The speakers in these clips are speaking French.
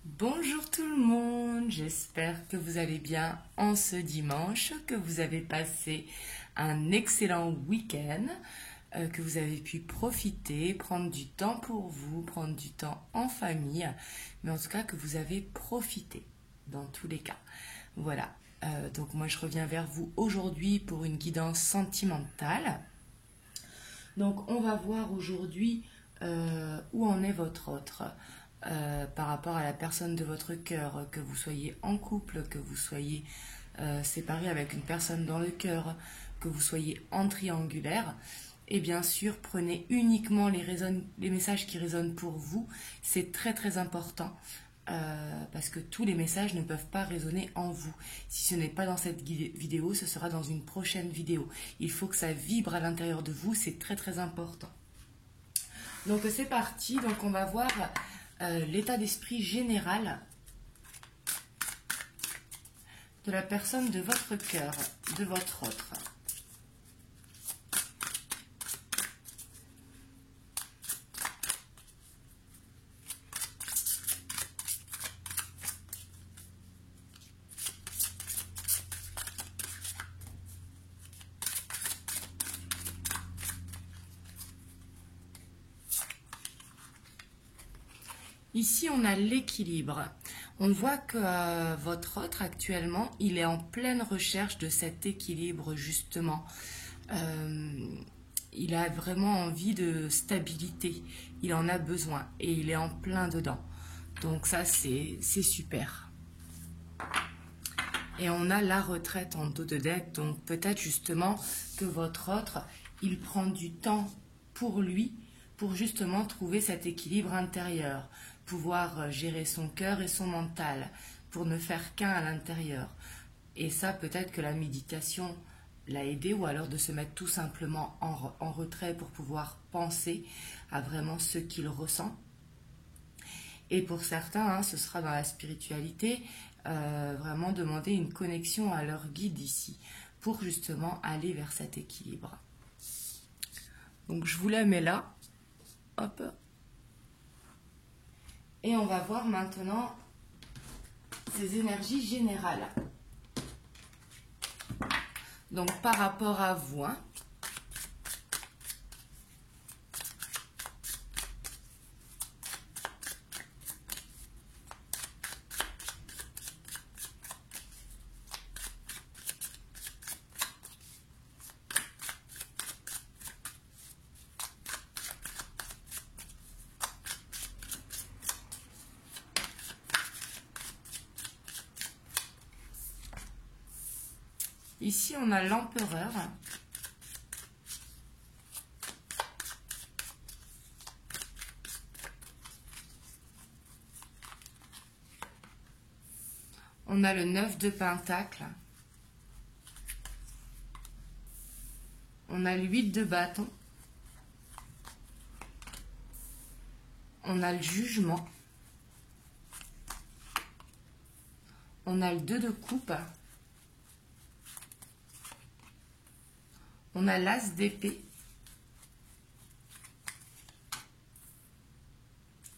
Bonjour tout le monde, j'espère que vous allez bien en ce dimanche, que vous avez passé un excellent week-end, que vous avez pu profiter, prendre du temps pour vous, prendre du temps en famille, mais en tout cas que vous avez profité dans tous les cas. Voilà, donc moi je reviens vers vous aujourd'hui pour une guidance sentimentale. Donc on va voir aujourd'hui où en est votre autre. Par rapport à la personne de votre cœur, que vous soyez en couple, que vous soyez séparé avec une personne dans le cœur, que vous soyez en triangulaire. Et bien sûr, prenez uniquement les messages qui résonnent pour vous. C'est très très important parce que tous les messages ne peuvent pas résonner en vous. Si ce n'est pas dans cette vidéo, ce sera dans une prochaine vidéo. Il faut que ça vibre à l'intérieur de vous, c'est très très important. Donc c'est parti, donc on va voir l'état d'esprit général de la personne de votre cœur, de votre autre. Ici, on a l'équilibre. On voit que votre autre, actuellement, il est en pleine recherche de cet équilibre, justement. Il a vraiment envie de stabilité. Il en a besoin et il est en plein dedans. Donc ça, c'est super. Et on a la retraite en dos de deck. Donc peut-être justement que votre autre, il prend du temps pour lui, pour justement trouver cet équilibre intérieur, pouvoir gérer son cœur et son mental, pour ne faire qu'un à l'intérieur. Et ça, peut-être que la méditation l'a aidé, ou alors de se mettre tout simplement en retrait pour pouvoir penser à vraiment ce qu'il ressent. Et pour certains, ce sera dans la spiritualité, vraiment demander une connexion à leur guide ici, pour justement aller vers cet équilibre. Donc je vous la mets là. Hop. Et on va voir maintenant ces énergies générales. Donc par rapport à vous, Ici, on a l'empereur. On a le 9 de Pentacle. On a le 8 de bâton. On a le jugement. On a le 2 de coupe. On a l'as d'épée.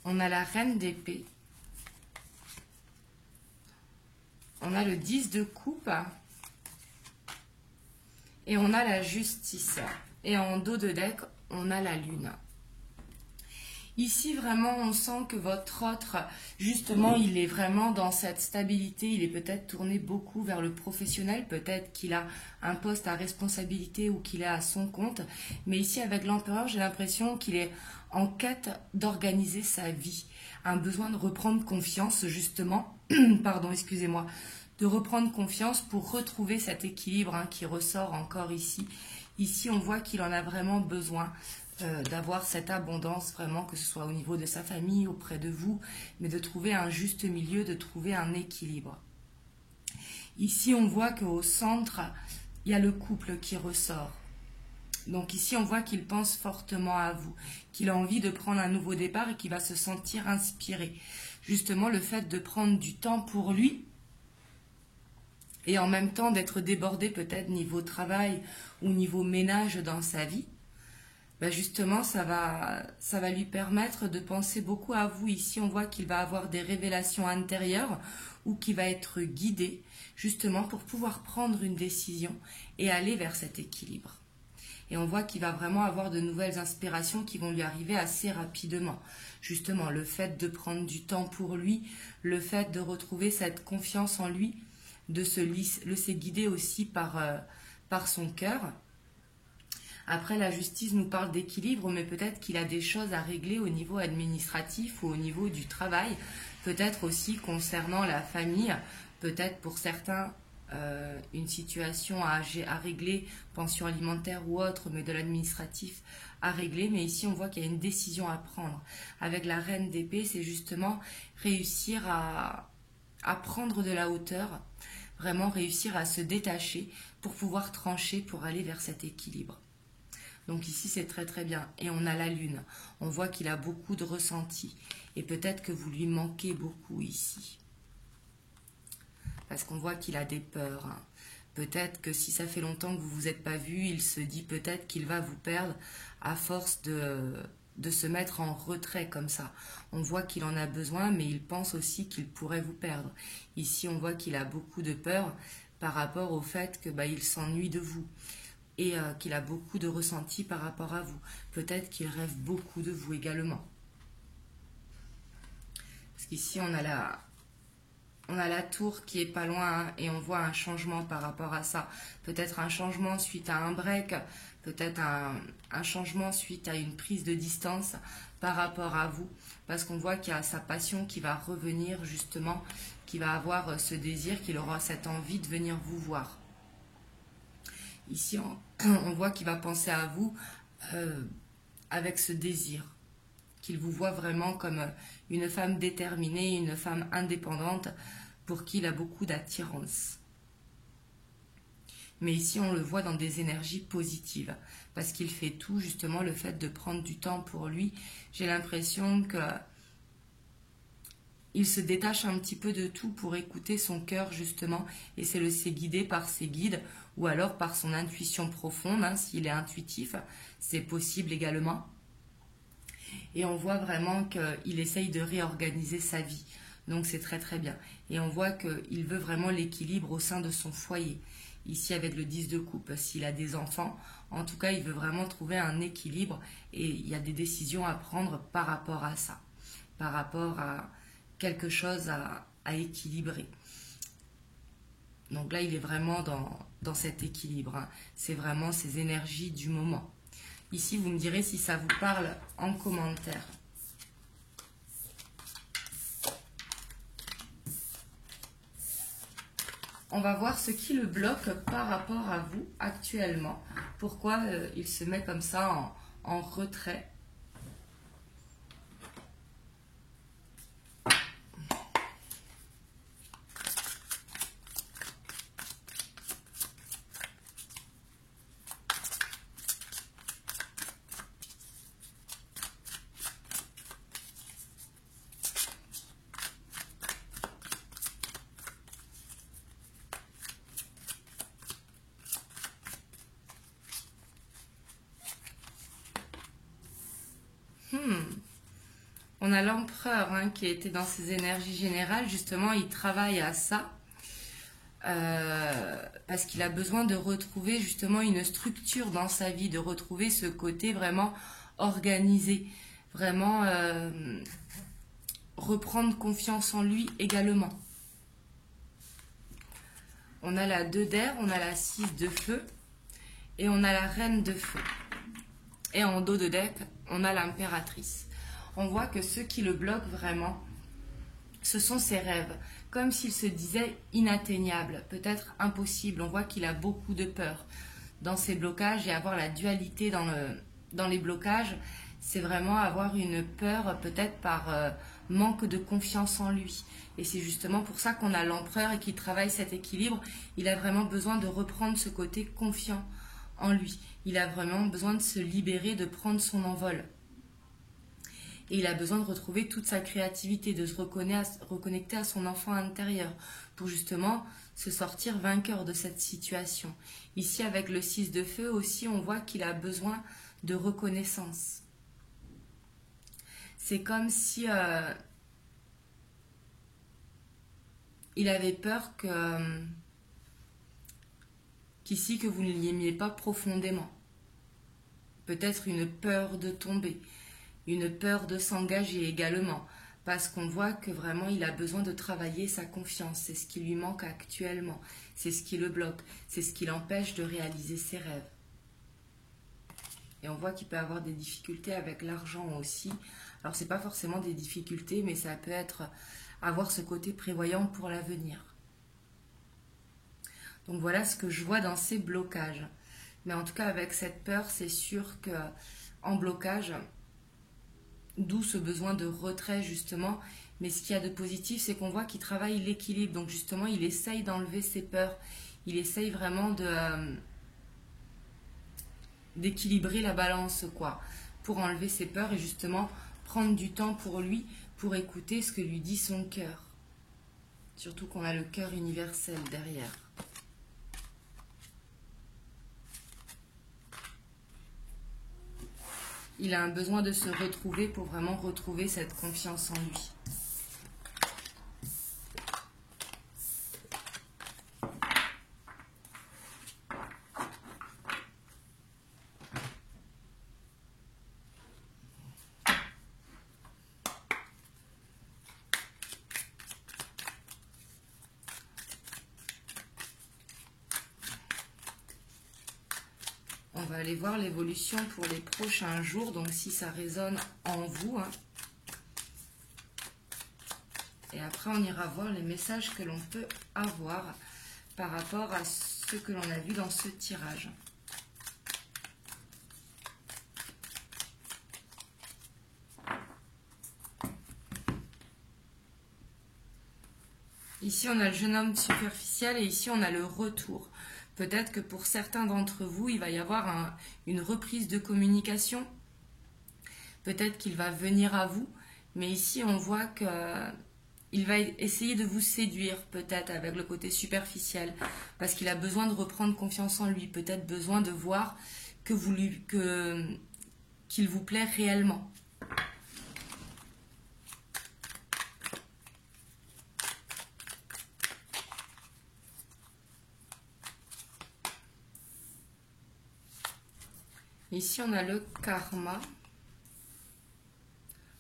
On a la reine d'épée. On a le 10 de coupe. Et on a la justice. Et en dos de deck, on a la lune. Ici, vraiment, on sent que votre autre, justement, il est vraiment dans cette stabilité. Il est peut-être tourné beaucoup vers le professionnel. Peut-être qu'il a un poste à responsabilité ou qu'il est à son compte. Mais ici, avec l'empereur, j'ai l'impression qu'il est en quête d'organiser sa vie. Un besoin de reprendre confiance, justement. Pardon, excusez-moi. De reprendre confiance pour retrouver cet équilibre qui ressort encore ici. Ici, on voit qu'il en a vraiment besoin. D'avoir cette abondance vraiment, que ce soit au niveau de sa famille, auprès de vous, mais de trouver un juste milieu, de trouver un équilibre. Ici, on voit qu'au centre, il y a le couple qui ressort. Donc ici, on voit qu'il pense fortement à vous, qu'il a envie de prendre un nouveau départ et qu'il va se sentir inspiré. Justement, le fait de prendre du temps pour lui, et en même temps d'être débordé peut-être niveau travail ou niveau ménage dans sa vie, ben justement, ça va lui permettre de penser beaucoup à vous. Ici, on voit qu'il va avoir des révélations intérieures ou qu'il va être guidé justement pour pouvoir prendre une décision et aller vers cet équilibre. Et on voit qu'il va vraiment avoir de nouvelles inspirations qui vont lui arriver assez rapidement. Justement, le fait de prendre du temps pour lui, le fait de retrouver cette confiance en lui, de se laisser guider aussi par son cœur. Après, la justice nous parle d'équilibre, mais peut-être qu'il a des choses à régler au niveau administratif ou au niveau du travail, peut-être aussi concernant la famille, peut-être pour certains une situation à régler, pension alimentaire ou autre, mais de l'administratif à régler. Mais ici, on voit qu'il y a une décision à prendre. Avec la reine d'épée, c'est justement réussir à prendre de la hauteur, vraiment réussir à se détacher pour pouvoir trancher, pour aller vers cet équilibre. Donc ici, c'est très très bien. Et on a la lune. On voit qu'il a beaucoup de ressentis. Et peut-être que vous lui manquez beaucoup ici. Parce qu'on voit qu'il a des peurs. Peut-être que si ça fait longtemps que vous ne vous êtes pas vu, il se dit peut-être qu'il va vous perdre à force de se mettre en retrait comme ça. On voit qu'il en a besoin, mais il pense aussi qu'il pourrait vous perdre. Ici, on voit qu'il a beaucoup de peur par rapport au fait que il s'ennuie de vous. Et qu'il a beaucoup de ressentis par rapport à vous. Peut-être qu'il rêve beaucoup de vous également. Parce qu'ici, on a la tour qui est pas loin, hein, et on voit un changement par rapport à ça. Peut-être un changement suite à un break, peut-être un changement suite à une prise de distance par rapport à vous. Parce qu'on voit qu'il y a sa passion qui va revenir justement, qui va avoir ce désir, qu'il aura cette envie de venir vous voir. Ici, on voit qu'il va penser à vous avec ce désir, qu'il vous voit vraiment comme une femme déterminée, une femme indépendante pour qui il a beaucoup d'attirance. Mais ici, on le voit dans des énergies positives, parce qu'il fait tout, justement, le fait de prendre du temps pour lui. J'ai l'impression que il se détache un petit peu de tout pour écouter son cœur, justement, et c'est laisser guider par ses guides ou alors par son intuition profonde, hein, s'il est intuitif, c'est possible également. Et on voit vraiment qu'il essaye de réorganiser sa vie, donc c'est très très bien. Et on voit qu'il veut vraiment l'équilibre au sein de son foyer, ici avec le 10 de coupe, s'il a des enfants, en tout cas il veut vraiment trouver un équilibre et il y a des décisions à prendre par rapport à ça, par rapport à quelque chose à équilibrer. Donc là, il est vraiment dans cet équilibre. Hein. C'est vraiment ces énergies du moment. Ici, vous me direz si ça vous parle en commentaire. On va voir ce qui le bloque par rapport à vous actuellement. Pourquoi il se met comme ça en retrait. On a l'empereur hein, qui était dans ses énergies générales. Justement, il travaille à ça parce qu'il a besoin de retrouver justement une structure dans sa vie, de retrouver ce côté vraiment organisé, vraiment reprendre confiance en lui également. On a la 2 d'air, on a la 6 de feu et on a la reine de feu. Et en dos de deck, on a l'impératrice. On voit que ce qui le bloque vraiment, ce sont ses rêves, comme s'il se disait inatteignable, peut-être impossible. On voit qu'il a beaucoup de peur dans ses blocages et avoir la dualité dans les blocages, c'est vraiment avoir une peur peut-être par manque de confiance en lui. Et c'est justement pour ça qu'on a l'empereur et qu'il travaille cet équilibre. Il a vraiment besoin de reprendre ce côté confiant en lui. Il a vraiment besoin de se libérer, de prendre son envol. Et il a besoin de retrouver toute sa créativité, de se reconnecter à son enfant intérieur pour justement se sortir vainqueur de cette situation. Ici, avec le 6 de feu aussi, on voit qu'il a besoin de reconnaissance. C'est comme si il avait peur qu'ici, que vous ne l'aimiez pas profondément. Peut-être une peur de tomber, une peur de s'engager également, parce qu'on voit que vraiment il a besoin de travailler sa confiance. C'est ce qui lui manque actuellement, c'est ce qui le bloque, c'est ce qui l'empêche de réaliser ses rêves. Et on voit qu'il peut avoir des difficultés avec l'argent aussi. Alors c'est pas forcément des difficultés, mais ça peut être avoir ce côté prévoyant pour l'avenir. Donc voilà ce que je vois dans ces blocages. Mais en tout cas avec cette peur, c'est sûr que en blocage, d'où ce besoin de retrait justement. Mais ce qu'il y a de positif, c'est qu'on voit qu'il travaille l'équilibre. Donc justement, il essaye d'enlever ses peurs. Il essaye vraiment d'équilibrer la balance, quoi, pour enlever ses peurs et justement prendre du temps pour lui, pour écouter ce que lui dit son cœur. Surtout qu'on a le cœur universel derrière. Il a un besoin de se retrouver pour vraiment retrouver cette confiance en lui. On va aller voir l'évolution pour les prochains jours, donc si ça résonne en vous. Et après, on ira voir les messages que l'on peut avoir par rapport à ce que l'on a vu dans ce tirage. Ici, on a le jeune homme superficiel et ici, on a le retour. Peut-être que pour certains d'entre vous, il va y avoir une reprise de communication. Peut-être qu'il va venir à vous. Mais ici, on voit qu'il va essayer de vous séduire, peut-être avec le côté superficiel. Parce qu'il a besoin de reprendre confiance en lui. Peut-être besoin de voir qu'il vous plaît réellement. Ici, on a le karma,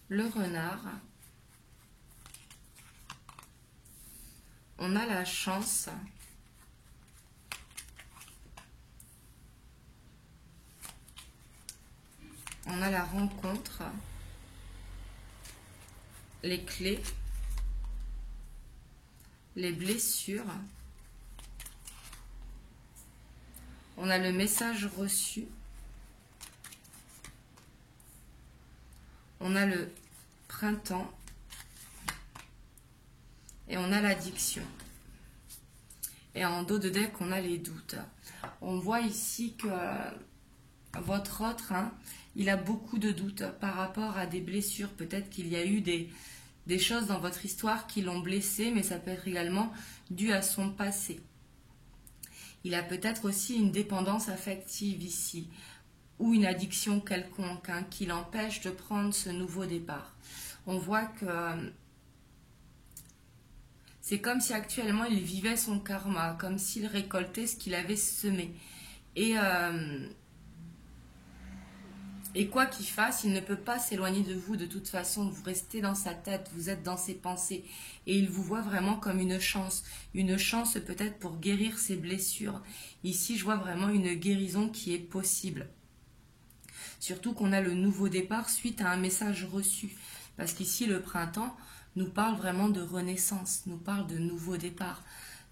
le renard, on a la chance, on a la rencontre, les clés, les blessures, on a le message reçu, on a le printemps et on a l'addiction. Et en dos de deck, on a les doutes. On voit ici que votre autre, il a beaucoup de doutes par rapport à des blessures. Peut-être qu'il y a eu des choses dans votre histoire qui l'ont blessé, mais ça peut être également dû à son passé. Il a peut-être aussi une dépendance affective ici, ou une addiction quelconque qui l'empêche de prendre ce nouveau départ. On voit que c'est comme si actuellement il vivait son karma, comme s'il récoltait ce qu'il avait semé. Et quoi qu'il fasse, il ne peut pas s'éloigner de vous de toute façon. Vous restez dans sa tête, vous êtes dans ses pensées. Et il vous voit vraiment comme une chance peut-être pour guérir ses blessures. Ici, je vois vraiment une guérison qui est possible. Surtout qu'on a le nouveau départ suite à un message reçu. Parce qu'ici, le printemps nous parle vraiment de renaissance, nous parle de nouveau départ,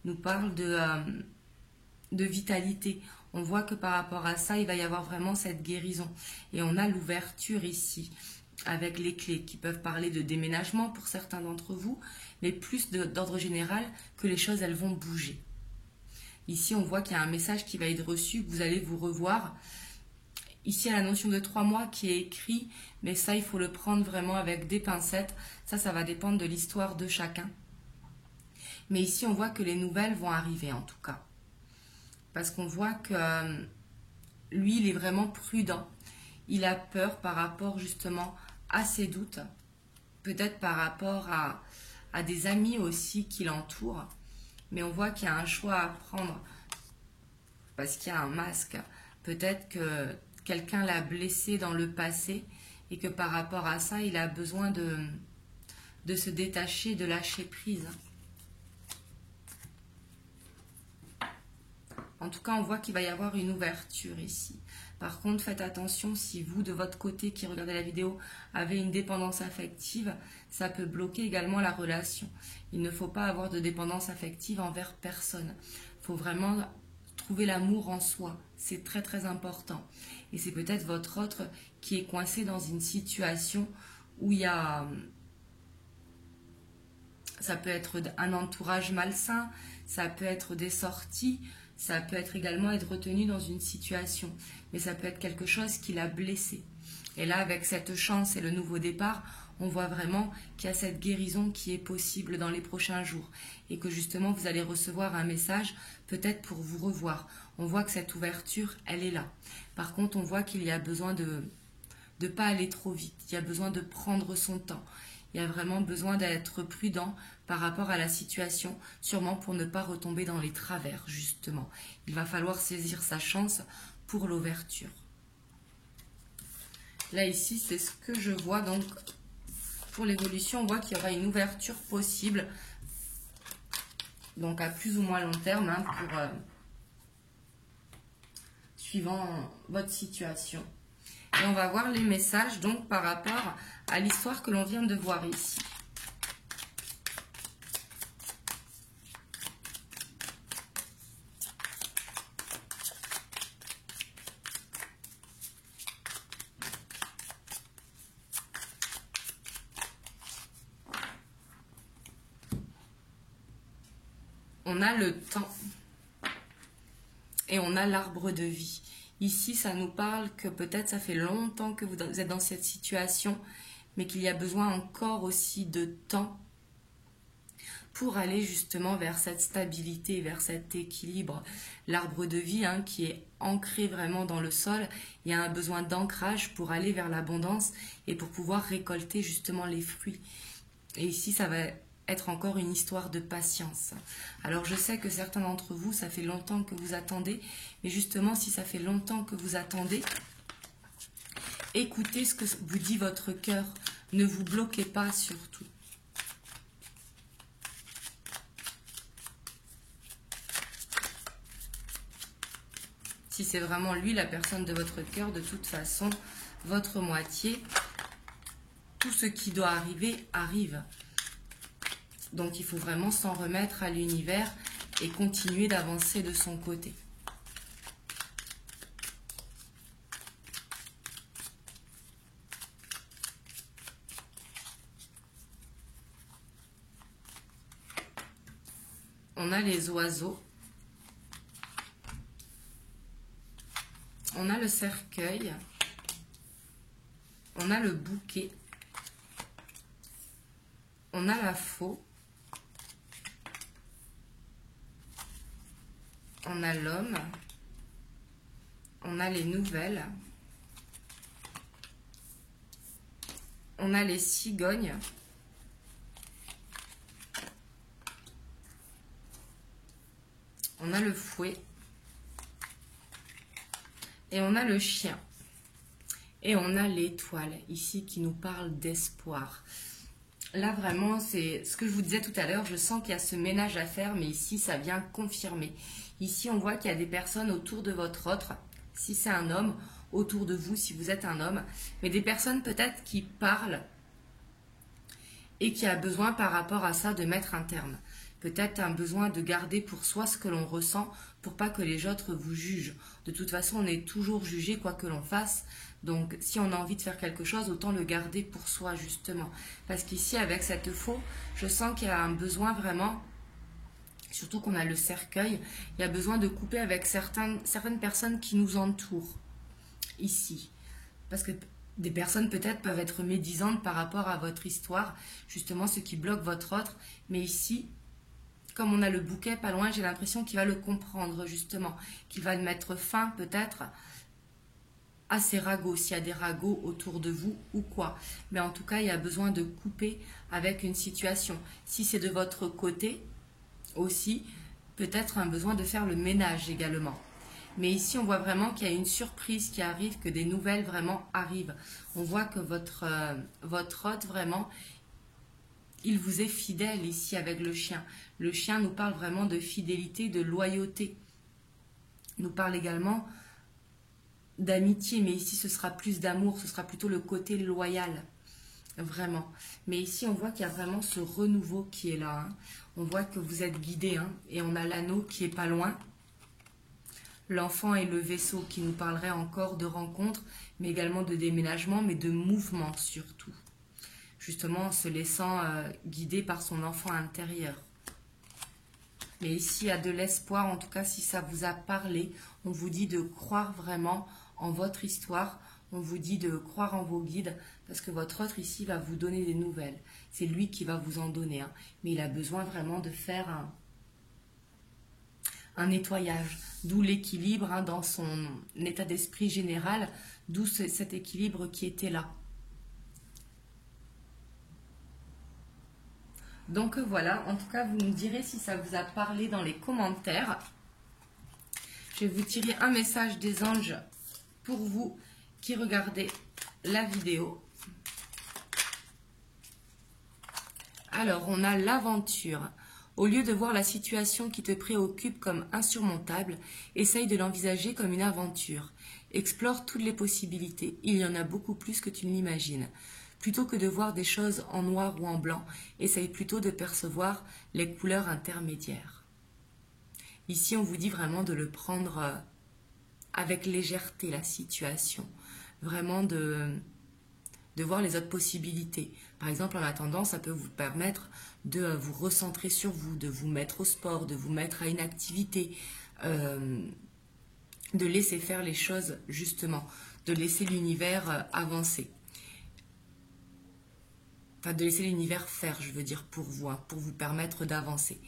nous parle de vitalité. On voit que par rapport à ça, il va y avoir vraiment cette guérison. Et on a l'ouverture ici, avec les clés qui peuvent parler de déménagement pour certains d'entre vous, mais plus d'ordre général que les choses, elles vont bouger. Ici, on voit qu'il y a un message qui va être reçu, que vous allez vous revoir. Ici, il y a la notion de 3 mois qui est écrit, mais ça, il faut le prendre vraiment avec des pincettes. Ça va dépendre de l'histoire de chacun. Mais ici, on voit que les nouvelles vont arriver, en tout cas. Parce qu'on voit que lui, il est vraiment prudent. il a peur par rapport justement à ses doutes, peut-être par rapport à des amis aussi qui l'entourent. Mais on voit qu'il y a un choix à prendre parce qu'il y a un masque. Peut-être que quelqu'un l'a blessé dans le passé et que par rapport à ça, il a besoin de se détacher, de lâcher prise. En tout cas, on voit qu'il va y avoir une ouverture ici. Par contre, faites attention si vous, de votre côté, qui regardez la vidéo, avez une dépendance affective, ça peut bloquer également la relation. Il ne faut pas avoir de dépendance affective envers personne. Il faut vraiment trouver l'amour en soi. C'est très très important. Et c'est peut-être votre autre qui est coincé dans une situation où il y a... Ça peut être un entourage malsain, ça peut être des sorties, ça peut être également être retenu dans une situation. Mais ça peut être quelque chose qui l'a blessé. Et là, avec cette chance et le nouveau départ, on voit vraiment qu'il y a cette guérison qui est possible dans les prochains jours. Et que justement, vous allez recevoir un message peut-être pour vous revoir. On voit que cette ouverture, elle est là. Par contre, on voit qu'il y a besoin de ne pas aller trop vite. Il y a besoin de prendre son temps. Il y a vraiment besoin d'être prudent par rapport à la situation, sûrement pour ne pas retomber dans les travers, justement. Il va falloir saisir sa chance pour l'ouverture. Là, ici, c'est ce que je vois. Donc, pour l'évolution, on voit qu'il y aura une ouverture possible. Donc, à plus ou moins long terme, hein, suivant votre situation. Et on va voir les messages donc par rapport à l'histoire que l'on vient de voir ici. On a le temps et on a l'arbre de vie. Ici, ça nous parle que peut-être ça fait longtemps que vous êtes dans cette situation, mais qu'il y a besoin encore aussi de temps pour aller justement vers cette stabilité, vers cet équilibre. L'arbre de vie, hein, qui est ancré vraiment dans le sol, il y a un besoin d'ancrage pour aller vers l'abondance et pour pouvoir récolter justement les fruits. Et ici, ça va être encore une histoire de patience. Alors je sais que certains d'entre vous, ça fait longtemps que vous attendez, mais justement si ça fait longtemps que vous attendez, écoutez ce que vous dit votre cœur, ne vous bloquez pas surtout. Si c'est vraiment lui, la personne de votre cœur, de toute façon, votre moitié, tout ce qui doit arriver, arrive. Donc il faut vraiment s'en remettre à l'univers et continuer d'avancer de son côté. On a les oiseaux. On a le cercueil. On a le bouquet. On a la faux. On a l'homme, on a les nouvelles, on a les cigognes, on a le fouet et on a le chien. Et on a l'étoile ici qui nous parle d'espoir. Là vraiment, c'est ce que je vous disais tout à l'heure, je sens qu'il y a ce ménage à faire, mais ici ça vient confirmer. Ici, on voit qu'il y a des personnes autour de votre autre, si c'est un homme, autour de vous, si vous êtes un homme, mais des personnes peut-être qui parlent et qui a besoin par rapport à ça de mettre un terme. Peut-être un besoin de garder pour soi ce que l'on ressent pour pas que les autres vous jugent. De toute façon, on est toujours jugé quoi que l'on fasse. Donc, si on a envie de faire quelque chose, autant le garder pour soi, justement. Parce qu'ici, avec cette faux, je sens qu'il y a un besoin vraiment... Surtout qu'on a le cercueil, il y a besoin de couper avec certaines personnes qui nous entourent, ici. Parce que des personnes peut-être peuvent être médisantes par rapport à votre histoire, justement ce qui bloque votre autre. Mais ici, comme on a le bouquet pas loin, j'ai l'impression qu'il va le comprendre, justement. Qu'il va mettre fin peut-être à ces ragots, s'il y a des ragots autour de vous ou quoi. Mais en tout cas, il y a besoin de couper avec une situation. Si c'est de votre côté aussi, peut-être un besoin de faire le ménage également. Mais ici, on voit vraiment qu'il y a une surprise qui arrive, que des nouvelles vraiment arrivent. On voit que votre hôte, vraiment, il vous est fidèle ici avec le chien. Le chien nous parle vraiment de fidélité, de loyauté. Il nous parle également d'amitié, mais ici ce sera plus d'amour, ce sera plutôt le côté loyal, vraiment. Mais ici on voit qu'il y a vraiment ce renouveau qui est là, hein. On voit que vous êtes guidé, hein, et on a l'anneau qui est pas loin. L'enfant et le vaisseau qui nous parlerait encore de rencontres, mais également de déménagement, mais de mouvement surtout. Justement en se laissant guider par son enfant intérieur. Mais ici, il y a de l'espoir, en tout cas, si ça vous a parlé, on vous dit de croire vraiment en votre histoire, on vous dit de croire en vos guides, parce que votre autre ici va vous donner des nouvelles. C'est lui qui va vous en donner, hein. Mais il a besoin vraiment de faire un nettoyage, d'où l'équilibre, hein, dans son état d'esprit général, d'où cet équilibre qui était là. Donc voilà, en tout cas, vous me direz si ça vous a parlé dans les commentaires. Je vais vous tirer un message des anges pour vous qui regardez la vidéo. Alors, on a l'aventure. Au lieu de voir la situation qui te préoccupe comme insurmontable, essaye de l'envisager comme une aventure. Explore toutes les possibilités. Il y en a beaucoup plus que tu ne l'imagines. Plutôt que de voir des choses en noir ou en blanc, essaye plutôt de percevoir les couleurs intermédiaires. Ici, on vous dit vraiment de le prendre avec légèreté, la situation. Vraiment de voir les autres possibilités. Par exemple, en attendant, ça peut vous permettre de vous recentrer sur vous, de vous mettre au sport, de vous mettre à une activité, de laisser faire les choses justement, de laisser l'univers avancer. Enfin, de laisser l'univers faire, je veux dire, pour vous, hein, pour vous permettre d'avancer.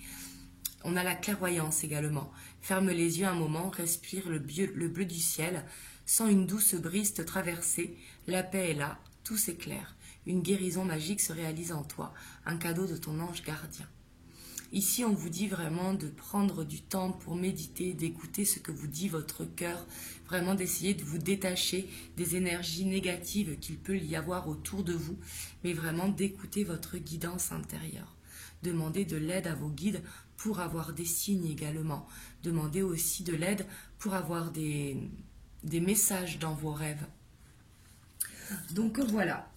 On a la clairvoyance également. Ferme les yeux un moment, respire le bleu du ciel. Sens une douce brise te traverser. La paix est là, tout s'éclaire. Une guérison magique se réalise en toi. Un cadeau de ton ange gardien. Ici, on vous dit vraiment de prendre du temps pour méditer, d'écouter ce que vous dit votre cœur, vraiment d'essayer de vous détacher des énergies négatives qu'il peut y avoir autour de vous, mais vraiment d'écouter votre guidance intérieure. Demandez de l'aide à vos guides pour avoir des signes également. Demandez aussi de l'aide pour avoir des messages dans vos rêves. Donc voilà.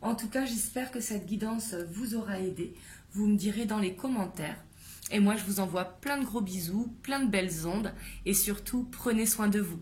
En tout cas, j'espère que cette guidance vous aura aidé. Vous me direz dans les commentaires. Et moi, je vous envoie plein de gros bisous, plein de belles ondes. Et surtout, prenez soin de vous.